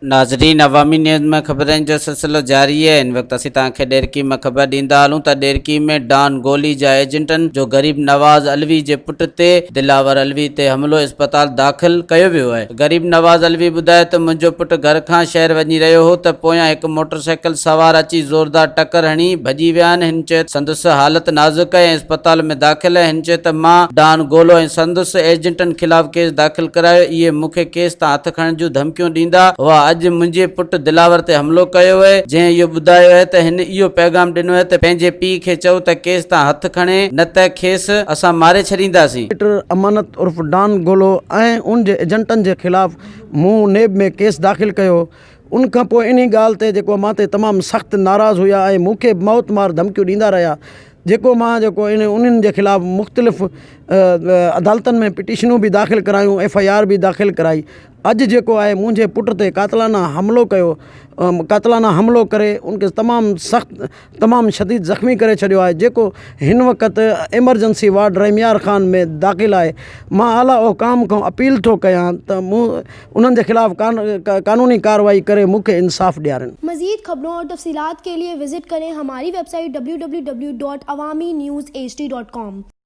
नाज़रीन, अवामी न्यूज़ में ख़बरनि जो सिलसिलो जारी है। इन वक्त असीं तव्हांखे ॾहरकी में ख़बर ॾींदा हलूं त ॾहरकी में डॉन गोली जा एजेंटन जो गरीब नवाज अलवी जे पुट ते दलावर अलवी ते हमलो इस्पताल दाखिल कयो वियो है। गरीब नवाज अलवी ॿुधाए त मुंहिंजो पुट घर खां शहर वञी रहियो हो त पोयां हिकु मोटरसाइकिल सवार अची ज़ोरदार टक्कर हणी भॼी विया आहिनि। हिन चयो संदसि हालत नाज़ुक है, इस्पताल में दाख़िल है। हिन चयो त मां डॉन गोलो ऐं संदसि एजेंटन खिलाफ़ केस दाख़िल करायो। इहे मूंखे केस तां हथ खणण जूं धमकियूं ॾींदा हुआ। अॼु मुंहिंजे पुट दलावर ते हमलो कयो है, जंहिं इहो ॿुधायो है त हिन इहो पैगाम ॾिनो है त पंहिंजे पीउ खे चओ त केस तां हथ खणे, न त खेसि असां मारे छॾींदासीं। अमानत उर्फ डॉन गोलो ऐं उन जे एजेंटन जे ख़िलाफ़ मूं नेब में केस दाख़िल कयो। उन खां पोइ इन ॻाल्हि ते जेको मां ते तमामु सख़्तु नाराज़ हुया ऐं मूंखे मौत मार धमकियूं ॾींदा रहिया, जेको मां उन्हनि जे ख़िलाफ़ मुख़्तलिफ़ अदालतनि में पिटीशनूं बि दाख़िल करायूं, FIR बि दाख़िल कराई। अॼु जेको आहे मुंहिंजे पुट ते कातलाना हमलो करे उनखे तमामु सख़्तु तमामु शदीद ज़ख़्मी करे छॾियो आहे, जेको हिन वक़्तु एमरजेंसी वार्ड रहिमयार ख़ान में दाख़िल आहे। मां आला हुकाम खां अपील थो कयां त उन्हनि जे ख़िलाफ़ कानूनी कार्रवाई करे मूंखे इंसाफ़ ॾियारनि। मज़ीद खबरों और तफसीलात के लिए विजिट करें हमारी वेबसाइट www.awamiNewsHD.com।